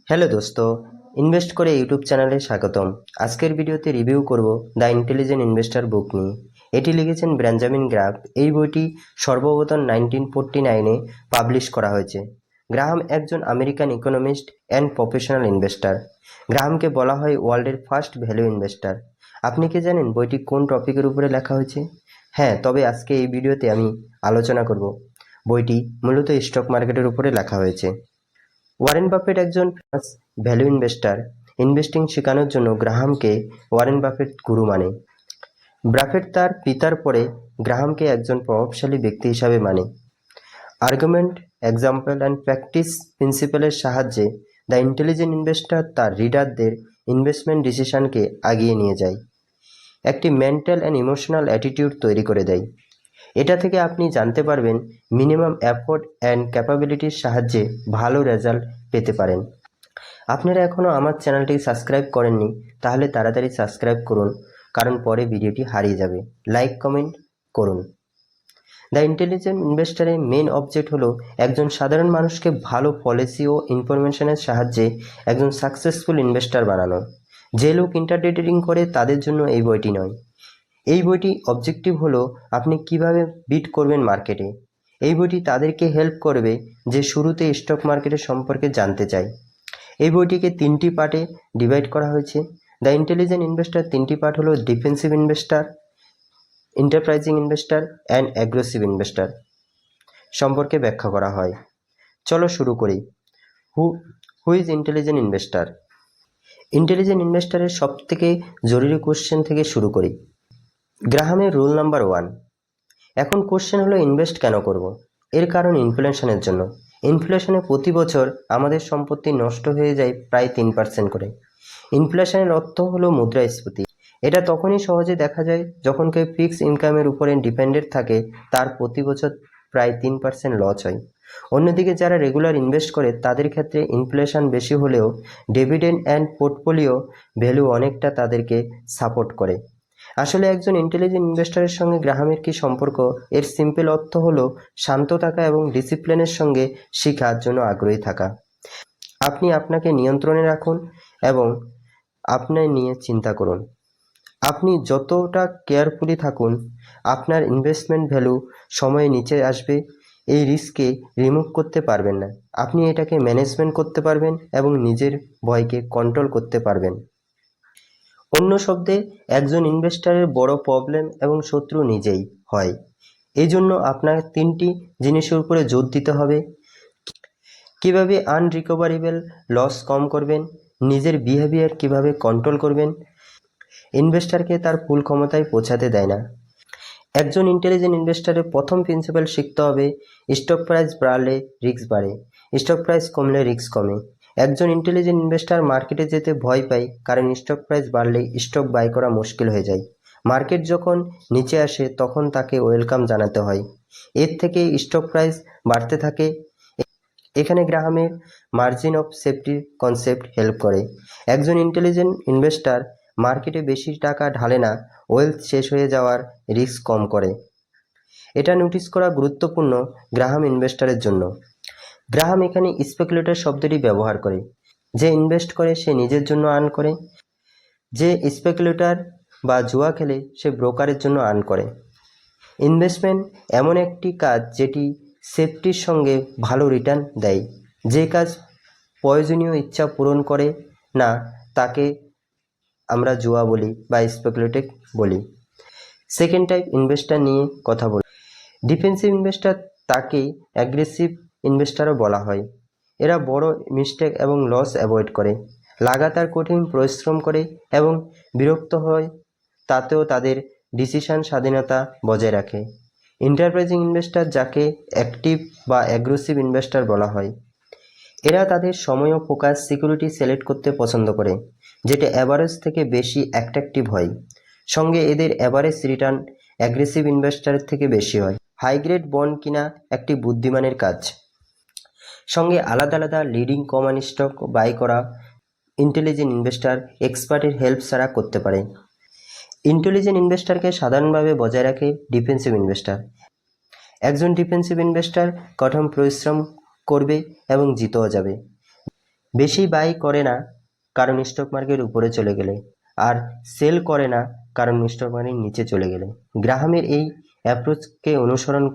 Hello দোস্ত, invest করে YouTube চ্যানেলে স্বাগতম। আজকের ভিডিওতে রিভিউ করব দ্য ইন্টেলিজেন্ট ইনভেস্টর বুক নিয়ে। এটি লিখেছেন বেঞ্জামিন গ্রাহাম। এই বইটি সর্বপ্রথম 1949-এ পাবলিশ করা হয়েছে। গ্রাহাম একজন American economist and professional investor. গ্রাহামকে বলা হয় ওয়ার্ল্ডের ফার্স্ট ভ্যালু ইনভেস্টর। আপনি কি জানেন বইটি কোন টপিকের উপরে লেখা হয়েছে? হ্যাঁ, তবে আজকে এই ভিডিওতে আমি আলোচনা করব। বইটি মূলত স্টক মার্কেটের উপরে লেখা হয়েছে। ওয়ারেন বাফেট একজন ফেমাস ভ্যালু ইনভেস্টর। ইনভেস্টিং শেখানোর জন্য গ্রাহামকে ওয়ারেন বাফেট গুরু মানে। বাফেট তার পিতার পরে গ্রাহামকে একজন প্রভাবশালী ব্যক্তি হিসাবে মানে। আর্গুমেন্ট, এক্সাম্পল অ্যান্ড প্র্যাকটিস প্রিন্সিপালের সাহায্যে দ্য ইন্টেলিজেন্ট ইনভেস্টর তার রিডারদের ইনভেস্টমেন্ট ডিসিশনকে আগিয়ে নিয়ে যায়, একটি মেন্টাল অ্যান্ড ইমোশনাল অ্যাটিটিউড তৈরি করে দেয়। এটা থেকে আপনি জানতে পারবেন মিনিমাম এফোর্ট অ্যান্ড ক্যাপাবিলিটির সাহায্যে ভালো রেজাল্ট পেতে পারেন। আপনারা এখনও আমার চ্যানেলটি সাবস্ক্রাইব করেননি, তাহলে তাড়াতাড়ি সাবস্ক্রাইব করুন, কারণ পরে ভিডিওটি হারিয়ে যাবে। লাইক কমেন্ট করুন। দ্য ইন্টেলিজেন্ট ইনভেস্টরের মেন অবজেক্ট হলো একজন সাধারণ মানুষকে ভালো পলিসি ও ইনফরমেশনের সাহায্যে একজন সাকসেসফুল ইনভেস্টর বানানো। যে লোক ইন্টারটেডিং করে তাদের জন্য এই বইটি নয়। এই বইটি অবজেক্টিভ হলো আপনি কিভাবে বিট করবেন মার্কেটে। এই বইটি তাদেরকে হেল্প করবে যে শুরুতে স্টক মার্কেটের সম্পর্কে জানতে চায়। এই বইটিকে 3টি পার্টে ডিভাইড করা হয়েছে। দ্য ইন্টেলিজেন্ট ইনভেস্টর 3টি পার্ট হলো defensive investor, enterprising investor and aggressive investor সম্পর্কে ব্যাখ্যা করা হয়। চলো শুরু করি। Who is intelligent investor? Intelligent ইনভেস্টরের সবথেকে জরুরি কোশ্চেন থেকে শুরু করি। গ্রাহামের রুল নাম্বার 1। এখন কোশ্চেন হলো ইনভেস্ট কেন করব? এর কারণ ইনফ্লেশনের জন্য। ইনফ্লেশনে প্রতি বছর আমাদের সম্পত্তি নষ্ট হয়ে যায় প্রায় 3% করে। ইনফ্লেশনের অর্থ হলো মুদ্রাস্ফীতি। এটা তখনই সহজে দেখা যায় যখন কেউ ফিক্সড ইনকামের উপরে ডিপেন্ডেন্ট থাকে, তার প্রতি বছর প্রায় 3% লস হয়। অন্যদিকে যারা রেগুলার ইনভেস্ট করে তাদের ক্ষেত্রে ইনফ্লেশন বেশি হলেও ডিভিডেন্ড অ্যান্ড পোর্টফোলিও ভ্যালু অনেকটা তাদেরকে সাপোর্ট করে। আসলে একজন ইন্টেলিজেন্ট ইনভেস্টরের সঙ্গে গ্রাহামের কি সম্পর্ক? এর সিম্পল অর্থ হলো শান্ত থাকা এবং ডিসিপ্লিনের সঙ্গে শেখার জন্য আগ্রহী থাকা। আপনি আপনাকে নিয়ন্ত্রণে রাখুন এবং আপনার নিয়ে চিন্তা করুন। আপনি যতটা কেয়ারফুলি থাকুন, আপনার ইনভেস্টমেন্ট ভ্যালু সময়ে নিচে আসবে। এই রিস্ককে রিমুভ করতে পারবেন না, আপনি এটাকে ম্যানেজমেন্ট করতে পারবেন এবং নিজের ভয়কে কন্ট্রোল করতে পারবেন। অন্য শব্দে, একজন ইনভেস্টরের বড় প্রবলেম এবং শত্রু নিজেই হয়। এই জন্য আপনার 3টি জিনিসের উপরে জোর দিতে হবে। কিভাবে আনরিকভারেবল লস কম করবেন, নিজের বিহেভিয়ার কিভাবে কন্ট্রোল করবেন। ইনভেস্টরকে তার ফুল ক্ষমতায় পৌঁছাতে দেয় না। একজন ইন্টেলিজেন্ট ইনভেস্টরের প্রথম প্রিন্সিপাল শিখতে হবে, স্টক প্রাইস বাড়লে রিস্ক বাড়ে, স্টক প্রাইস কমলে রিস্ক কমে। একজন ইন্টেলিজেন্ট ইনভেস্টর মার্কেটে যেতে ভয় পায়, কারণ স্টক প্রাইস বাড়লে স্টক বাই করা মুশকিল হয়ে যায়। মার্কেট যখন নিচে আসে তখন তাকে ওয়েলকাম জানাতে হয়। এর থেকে স্টক প্রাইস বাড়তে থাকে। এখানে গ্রাহামের margin of safety concept help করে। একজন ইন্টেলিজেন্ট ইনভেস্টর মার্কেটে বেশি টাকা ঢালে না, ওয়েলথ শেষ হয়ে যাওয়ার রিস্ক কম করে। এটা নোটিস করা গুরুত্বপূর্ণ গ্রাহাম ইনভেস্টরের জন্য। গ্রাহাম এখানে স্পেকুলেটর শব্দটি ব্যবহার করে। যে ইনভেস্ট করে সে নিজের জন্য আর্ন করে, যে স্পেকুলেটর বা জুয়া খেলে সে ব্রোকারের জন্য আর্ন করে। ইনভেস্টমেন্ট এমন একটি কাজ যেটি সেফটির সঙ্গে ভালো রিটার্ন দেয়। যে কাজ প্রয়োজনীয় ইচ্ছা পূরণ করে না তাকে আমরা জুয়া বলি বা স্পেকুলেটিভ বলি। সেকেন্ড টাইপ ইনভেস্টর নিয়ে কথা বলি। ডিফেন্সিভ ইনভেস্টর, তাকে অ্যাগ্রেসিভ ইনভেস্টরও বলা হয়। এরা বড় মিস্টেক এবং লস অ্যাভয়েড করে, লাগাতার কঠিন পরিশ্রম করে এবং বিরক্ত হয়, তাতেও তাদের ডিসিশন স্বাধীনতা বজায় রাখে। এন্টারপ্রাইজিং ইনভেস্টর, যাকে অ্যাক্টিভ বা অ্যাগ্রেসিভ ইনভেস্টর বলা হয়, এরা তাদের সময় ও ফোকাস সিকিউরিটি সিলেক্ট করতে পছন্দ করে, যেটা অ্যাভারেজ থেকে বেশি অ্যাট্রাকটিভ হয়। সঙ্গে এদের অ্যাভারেজ রিটার্ন অ্যাগ্রেসিভ ইনভেস্টরের থেকে বেশি হয়। হাই গ্রেড বন্ড কিনা একটি বুদ্ধিমানের কাজ। সঙ্গে আলাদা আলাদা লিডিং কমন স্টক বাই করা ইন্টেলিজেন্ট ইনভেস্টর এক্সপার্টের হেল্প ছাড়া করতে পারে। ইন্টেলিজেন্ট ইনভেস্টরকে সাধারণভাবে বজায় রাখে ডিফেন্সিভ ইনভেস্টর। একজন ডিফেন্সিভ ইনভেস্টর কঠোর পরিশ্রম করবে এবং জিতেও যাবে। বেশি বাই করে না কারণ স্টক মার্কেট উপরে চলে গেলে, আর সেল করে না কারণ স্টক মার্কেট নিচে চলে গেলে। গ্রাহামের এই অ্যাপ্রোচকে অনুসরণ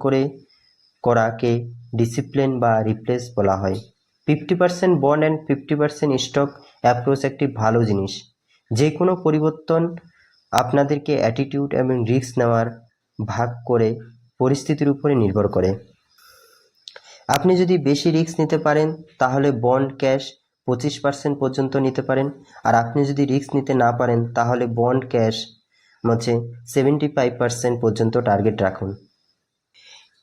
করাকে ডিসিপ্লিন বা রিপ্লেস বলা হয়। 50% বন্ড অ্যান্ড 50% স্টক অ্যাপ্রোচ একটি ভালো জিনিস। যে কোনো পরিবর্তন আপনাদেরকে অ্যাটিটিউড এবং রিস্ক নেওয়ার ভাগ করে পরিস্থিতির উপরে নির্ভর করে। আপনি যদি বেশি রিস্ক নিতে পারেন তাহলে বন্ড ক্যাশ 25% পর্যন্ত নিতে পারেন, আর আপনি যদি রিস্ক নিতে না পারেন তাহলে বন্ড ক্যাশ 75% পর্যন্ত টার্গেট রাখুন।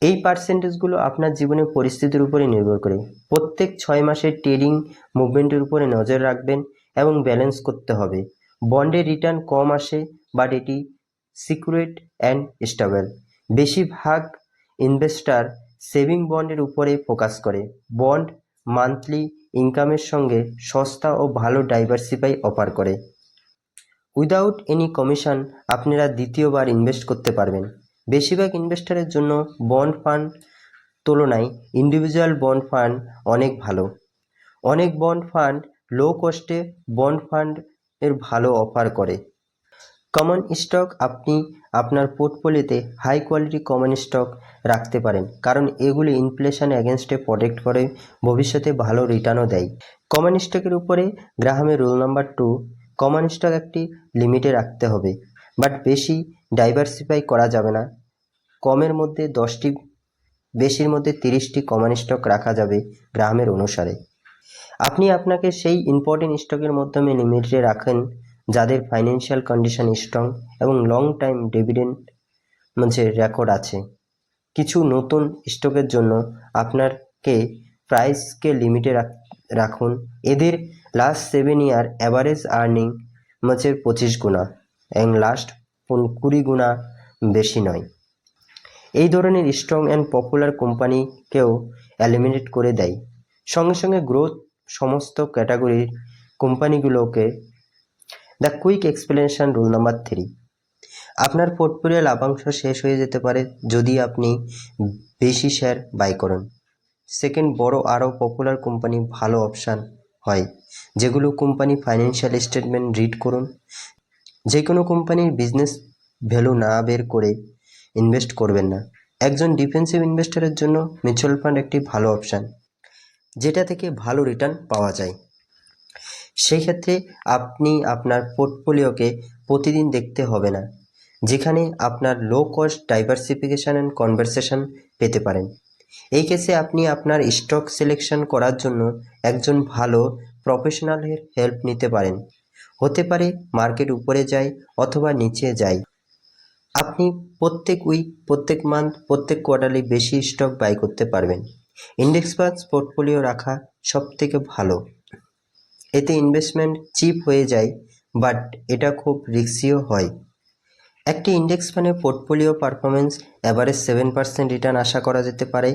এই পার্সেন্টেজগুলো আপনার জীবনের পরিস্থিতির উপরে নির্ভর করে। প্রত্যেক 6 মাসের ট্রেডিং মুভমেন্টের উপরে নজর রাখবেন এবং ব্যালেন্স করতে হবে। বন্ডের রিটার্ন কম আসে, বাট এটি সিকিউরড অ্যান্ড স্টেবল। বেশিরভাগ ইনভেস্টার সেভিং বন্ডের উপরে ফোকাস করে। বন্ড মান্থলি ইনকামের সঙ্গে সস্তা ও ভালো ডাইভার্সিফাই অফার করে। উইদাউট এনি কমিশন আপনারা দ্বিতীয়বার ইনভেস্ট করতে পারবেন। বেশিরভাগ ইনভেস্টরের জন্য বন্ড ফান্ড তুলনায় ইন্ডিভিজুয়াল বন্ড ফান্ড অনেক ভালো। অনেক বন্ড ফান্ড লো কস্টে বন্ড ফান্ড এর ভালো অফার করে। কমন স্টক, আপনি আপনার পোর্টফোলিওতে হাই কোয়ালিটি কমন স্টক রাখতে পারেন কারণ এগুলি ইনফ্লেশন এগেনস্টে প্রোটেক্ট করে, ভবিষ্যতে ভালো রিটার্নও দেয়। কমন স্টকের উপরে গ্রাহামের রুল নাম্বার 2, কমন স্টক একটি লিমিটে রাখতে হবে, বাট বেশি ডাইভার্সিফাই করা যাবে না। কমের মধ্যে 10টি, বেশির মধ্যে 30টি কমন স্টক রাখা যাবে গ্রাহামের অনুসারে। আপনি আপনাকে সেই ইম্পর্টেন্ট স্টকের মাধ্যমে লিমিটে রাখেন যাদের ফাইন্যান্সিয়াল কন্ডিশন স্ট্রং এবং লং টাইম ডিভিডেন্ড রেকর্ড আছে। কিছু নতুন স্টকের জন্য আপনাকে প্রাইসকে লিমিটে রাখুন। এদের লাস্ট 7 ইয়ার অ্যাভারেজ আর্নিং 25 গুণা এবং লাস্ট 20 গুণা বেশি নয়। এই ধরনের স্ট্রং অ্যান্ড পপুলার কোম্পানিকেও এলিমিনেট করে দেয়। সঙ্গে সঙ্গে গ্রোথ সমস্ত ক্যাটাগরির কোম্পানিগুলোকে। The quick explanation rule number 3, আপনার পোর্টফোলিও লাভাংশ শেষ হয়ে যেতে পারে যদি আপনি বেশি শেয়ার বাই করেন। সেকেন্ড, বড় আরও পপুলার কোম্পানি ভালো অপশান হয়। যেগুলো কোম্পানি ফাইন্যান্সিয়াল স্টেটমেন্ট রিড করুন। যে কোনো কোম্পানির বিজনেস ভ্যালু না বের করে ইনভেস্ট করবেন না। একজন ডিফেন্সিভ ইনভেস্টরের জন্য মিউচুয়াল ফান্ড একটি ভালো অপশান, যেটা থেকে ভালো রিটার্ন পাওয়া যায়। সেই ক্ষেত্রে আপনি আপনার পোর্টফোলিওকে প্রতিদিন দেখতে হবে না, যেখানে আপনার low cost diversification and conversation পেতে পারেন। এই কেসে আপনি আপনার স্টক সিলেকশন করার জন্য একজন ভালো প্রফেশনালের হেল্প নিতে পারেন। হতে পারে মার্কেট উপরে যায় অথবা নিচে যায়। আপনি প্রত্যেক উইক, প্রত্যেক মান্থ, প্রত্যেক কোয়ার্টারলি বেশি স্টক বাই করতে পারবেন। ইন্ডেক্স ফান্ড পোর্টফোলিও রাখা সবথেকে ভালো। এতে ইনভেস্টমেন্ট চিপ হয়ে যায়, বাট এটা খুব রিস্কিও হয়। একটি ইন্ডেক্স ফান্ডের পোর্টফোলিও পারফরমেন্স অ্যাভারেজ 7% রিটার্ন আশা করা যেতে পারে,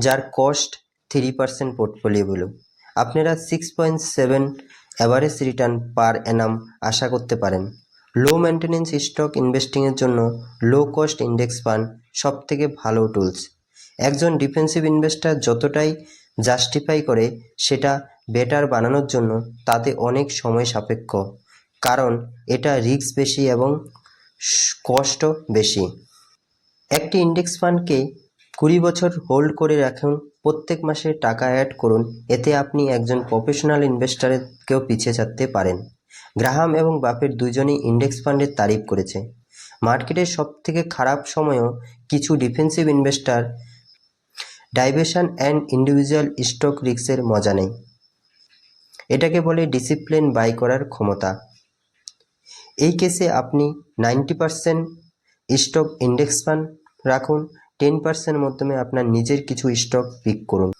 যার কস্ট 3% পোর্টফোলিও ভ্যালু। আপনারা 6.7 অ্যাভারেজ রিটার্ন পার অ্যানাম আশা করতে পারেন। লো মেনটেন্যান্স স্টক ইনভেস্টিংয়ের জন্য লো কস্ট ইন্ডেক্স ফান্ড সবথেকে ভালো টুলস। একজন ডিফেন্সিভ ইনভেস্টর যতটাই জাস্টিফাই করে সেটা বেটার বানানোর জন্য তাতে অনেক সময় সাপেক্ষ, কারণ এটা রিস্ক বেশি এবং কস্টও বেশি। একটি ইন্ডেক্স ফান্ডকে 20 বছর হোল্ড করে রাখুন, প্রত্যেক মাসে টাকা অ্যাড করুন। এতে আপনি একজন প্রফেশনাল ইনভেস্টরেরকেও পিছিয়ে ছাড়তে পারেন। গ্রাহাম এবং বাফেট দুজনেই ইন্ডেক্স ফান্ডের তারিফ করেছে। মার্কেটের সবথেকে খারাপ সময়ও কিছু defensive investor diversion and individual stock রিস্কের মজা নেই। এটাকে বলে ডিসিপ্লিন বাই করার ক্ষমতা। এই কেসে আপনি 90% স্টক ইন্ডেক্স ফান্ড রাখুন, 10% মাধ্যমে আপনার নিজের কিছু স্টক পিক করুন।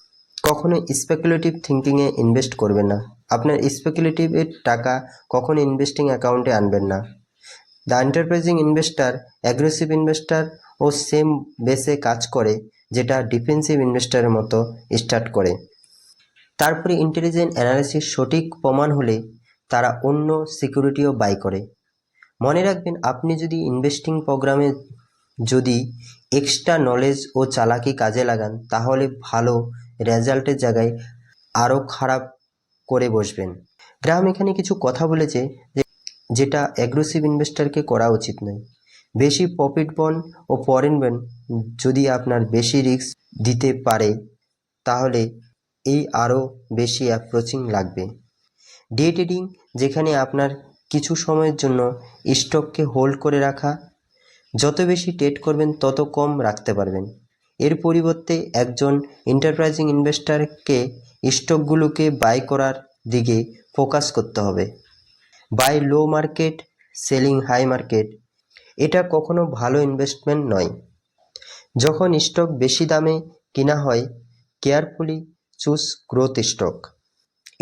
কখনো স্পেকুলেটিভ থিঙ্কিংয়ে ইনভেস্ট করবেন না। আপনার স্পেকুলেটিভের টাকা কখনো ইনভেস্টিং অ্যাকাউন্টে আনবেন না। The enterprising investor aggressive investor ও সেম বেসে কাজ করে, যেটা ডিফেন্সিভ ইনভেস্টারের মতো স্টার্ট করে। তারপরে ইন্টেলিজেন্ট অ্যানালিসিস সঠিক প্রমাণ হলে তারা অন্য সিকিউরিটিও বাই করে। মনে রাখবেন, আপনি যদি ইনভেস্টিং প্রোগ্রামে যদি এক্সট্রা নলেজ ও চালাকি কাজে লাগান তাহলে ভালো রেজাল্টের জায়গায় আরও খারাপ করে বসবেন। গ্রাহাম এখানে কিছু কথা বলেছে যেটা অ্যাগ্রেসিভ ইনভেস্টরকে করা উচিত নয়। বেশি প্রফিট বন্ড ও ফরেন বন্ড যদি আপনার বেশি রিস্ক দিতে পারে তাহলে এই আরও বেশি অ্যাপ্রোচিং লাগবে। ডে ট্রেডিং, যেখানে আপনার কিছু সময়ের জন্য স্টককে হোল্ড করে রাখা, যত বেশি ট্রেড করবেন তত কম রাখতে পারবেন। এর পরিবর্তে একজন এন্টারপ্রাইজিং ইনভেস্টরকে স্টকগুলোকে বাই করার দিকে ফোকাস করতে হবে। Buy low market, selling high market, এটা কখনো ভালো ইনভেস্টমেন্ট নয়। যখন স্টক বেশি দামে কেনা হয়, carefully choose growth stock.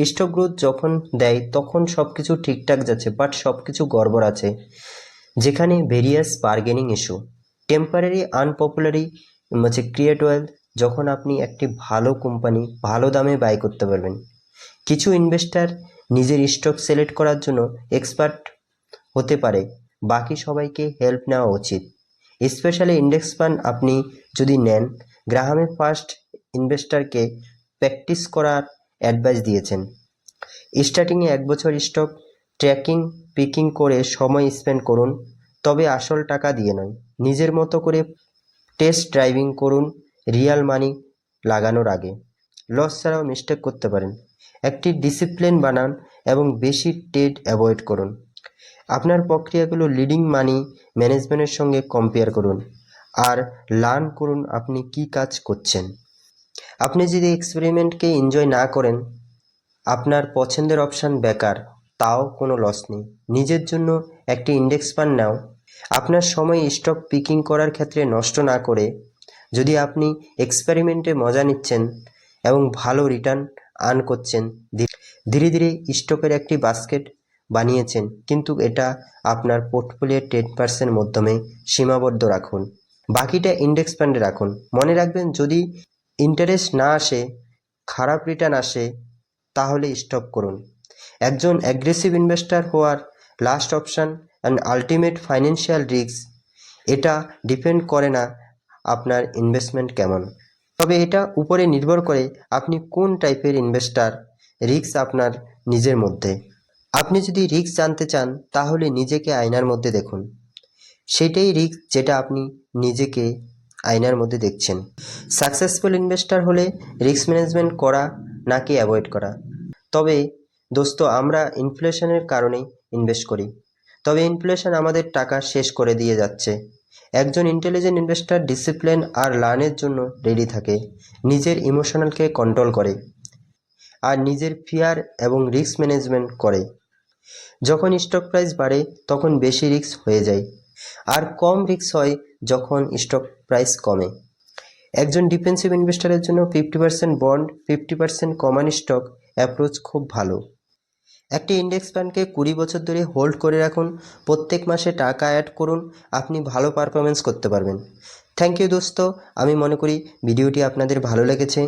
Stock growth যখন দেয় তখন সব কিছু ঠিকঠাক যাচ্ছে, বাট সব কিছু গড়বড় আছে, যেখানে various bargaining issue, temporary unpopularity create wealth, যখন আপনি একটি ভালো কোম্পানি ভালো দামে বাই করতে পারবেন। কিছু ইনভেস্টার নিজের স্টক সিলেক্ট করার জন্য এক্সপার্ট হতে পারে, বাকি সবাইকে হেল্প নেওয়া উচিত। স্পেশালি ইন্ডেক্স ফান্ড আপনি যদি নেন, গ্রাহামের ফার্স্ট ইনভেস্টরকে প্র্যাকটিস করার অ্যাডভাইস দিয়েছেন। স্টার্টিংয়ে 1 বছর স্টক ট্র্যাকিং পিকিং করে সময় স্পেন্ড করুন, তবে আসল টাকা দিয়ে নয়। নিজের মতো করে টেস্ট ড্রাইভিং করুন রিয়াল মানি লাগানোর আগে। লস ছাড়াও মিস্টেক করতে পারেন। একটি ডিসিপ্লিন বানান এবং বেশি ট্রেড অ্যাভয়েড করুন। আপনার প্রক্রিয়াগুলো লিডিং মানি ম্যানেজমেন্টের সঙ্গে কম্পেয়ার করুন আর লার্ন করুন আপনি কি কাজ করছেন। আপনি যদি এক্সপেরিমেন্টকে এনজয় না করেন, আপনার পছন্দের অপশান বেকার, তাও কোনো লস নেই। নিজের জন্য একটি ইন্ডেক্স ফান্ড নাও, আপনার সময় স্টক পিকিং করার ক্ষেত্রে নষ্ট না করে। যদি আপনি এক্সপেরিমেন্টে মজা নিচ্ছেন এবং ভালো রিটার্ন আর্ন করছেন, ধীরে ধীরে স্টকের একটি বাস্কেট বানিয়েছেন, কিন্তু এটা আপনার পোর্টফোলিওর 10% মাধ্যমে সীমাবদ্ধ রাখুন, বাকিটা ইন্ডেক্স ফান্ডে রাখুন। মনে রাখবেন, যদি ইন্টারেস্ট না আসে, খারাপ রিটার্ন আসে, তাহলে স্টপ করুন। একজন অ্যাগ্রেসিভ ইনভেস্টর হওয়ার last option and ultimate financial risk, এটা ডিপেন্ড করে না আপনার ইনভেস্টমেন্ট কেমন, তবে এটা উপরে নির্ভর করে আপনি কোন টাইপের ইনভেস্টর। রিস্ক আপনার নিজের মধ্যে। আপনি যদি রিস্ক জানতে চান, তাহলে নিজেকে আয়নার মধ্যে দেখুন। সেটাই রিস্ক যেটা আপনি নিজেকে আয়নার মধ্যে দেখছেন। সাকসেসফুল ইনভেস্টর হলে রিস্ক ম্যানেজমেন্ট করা নাকি অ্যাভয়েড করা। তবে দোস্ত, আমরা ইনফ্লেশনের কারণেই ইনভেস্ট করি, তবে ইনফ্লেশন আমাদের টাকা শেষ করে দিয়ে যাচ্ছে। একজন ইন্টেলিজেন্ট ইনভেস্টর ডিসিপ্লিন আর লার্নের জন্য রেডি থাকে, নিজের ইমোশনালকে কন্ট্রোল করে আর নিজের ফিয়ার এবং রিস্ক ম্যানেজমেন্ট করে। যখন স্টক প্রাইস বাড়ে তখন বেশি রিস্ক হয়ে যায়, আর কম রিস্ক হয় যখন স্টক প্রাইস কমে। একজন ডিফেন্সিভ ইনভেস্টরের জন্য 50% বন্ড 50% কমন স্টক অ্যাপ্রোচ খুব ভালো। একটি ইন্ডেক্স ফান্ডকে 20 বছর ধরে হোল্ড করে রাখুন, প্রত্যেক মাসে টাকা অ্যাড করুন, আপনি ভালো পারফরমেন্স করতে পারবেন। থ্যাংক ইউ দোস্ত, আমি মনে করি ভিডিওটি আপনাদের ভালো লেগেছে।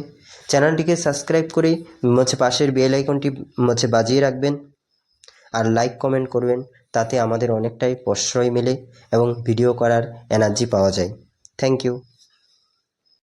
চ্যানেলটিকে সাবস্ক্রাইব করে পাশের বেল আইকনটি বাজিয়ে রাখবেন আর লাইক কমেন্ট করবেন, তাতে আমাদের অনেকটাই প্রশ্রয় মেলে এবং ভিডিও করার এনার্জি পাওয়া যায়। Thank you.